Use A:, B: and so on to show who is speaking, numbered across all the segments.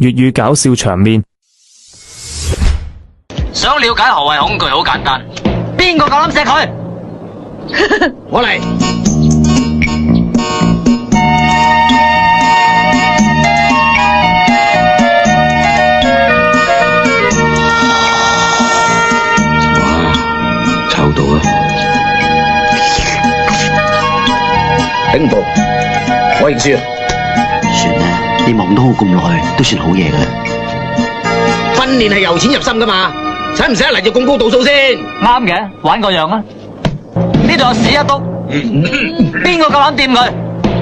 A: 粵語搞笑場面。
B: 想了解何謂恐懼好簡單，邊個夠膽錫佢？我嚟。
C: 臭到啊！頂唔到，我認輸啊！
D: 算啦，你望到我咁耐，都算好嘢噶啦。
C: 訓練係由淺入深噶嘛，使唔使嚟就咁高度數先？
B: 啱嘅，玩個樣啊！呢度有屎一篤，邊個夠膽掂佢？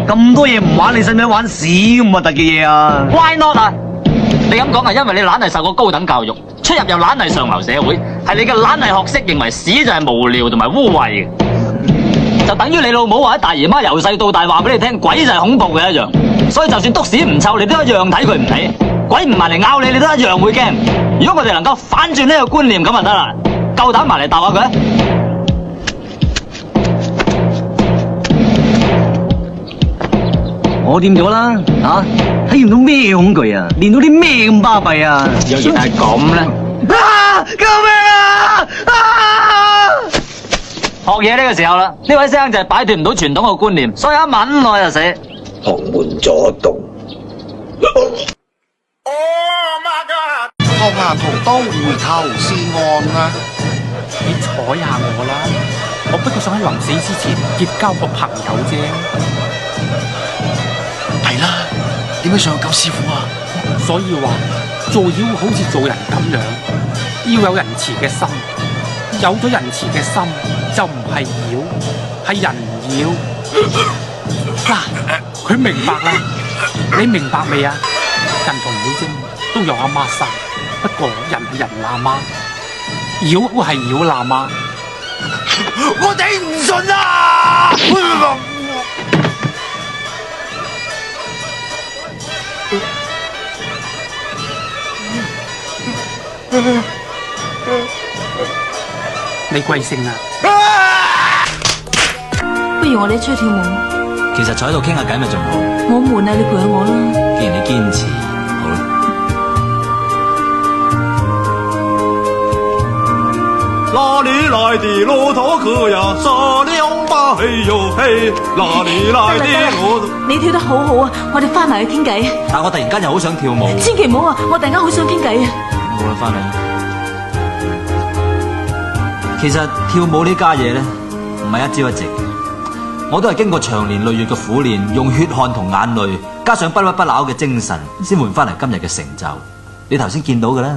D: 咁多嘢唔玩，你使唔使玩屎咁核突嘅嘢啊
B: ？Why not 啊？你咁講係因為你懶係受過高等教育，出入又懶係上流社會，係你嘅懶係學識認為屎就係無聊同埋污穢嘅，就等於你老母或者大姨媽由細到大話俾你聽鬼就係恐怖嘅一樣。所以就算篤屎唔臭，你都一樣睇佢唔起；鬼唔埋嚟咬你，你都一樣會驚。如果我哋能夠反轉呢個觀念咁就得啦，夠膽埋嚟鬥下佢。
D: 我掂咗啦，體驗到咩恐懼啊？練到啲咩咁巴閉啊？
B: 若然係咁咧，
D: 救命啊！
B: 學嘢呢個時候啦，呢位先生就係擺脫唔到傳統嘅觀念，所以一吻落就死。
C: 旁門左動。
E: 學下屠刀回頭是岸啊！
F: 你睬下我啦，我不過想喺臨死之前結交個朋友啫。
E: 係啦，點樣上去救師傅啊？
F: 所以話做妖好似做人咁樣，要有仁慈嘅心。有咗仁慈嘅心，就唔係妖，係人妖。嗱，佢明白啦，你明白未啊？人同妖精都有阿媽生，不過人係人喇媽，妖係妖喇媽。
E: 我頂唔順啊！
F: 你貴姓啊？
G: 不如我哋出去跳舞。
H: 其實坐喺度傾下偈咪仲好。
G: 我悶啊，你陪下我啦。
H: 既然你堅持，好啦。
I: 哪裏來的駱駝殼呀？撒兩把嘿喲嘿！哪裏來的駱駝？
G: 你跳得好好啊，我哋翻埋去傾偈。
H: 但我突然間又好想跳舞。
G: 千祈唔好啊，我突然間好想傾偈啊。
H: 好啦，翻嚟。其實跳舞呢家嘢咧，唔係一朝一夕，我都係經過長年累月嘅苦練，用血汗同眼淚，加上不屈不撓嘅精神，先換翻嚟今日嘅成就。你頭先見到嘅啦。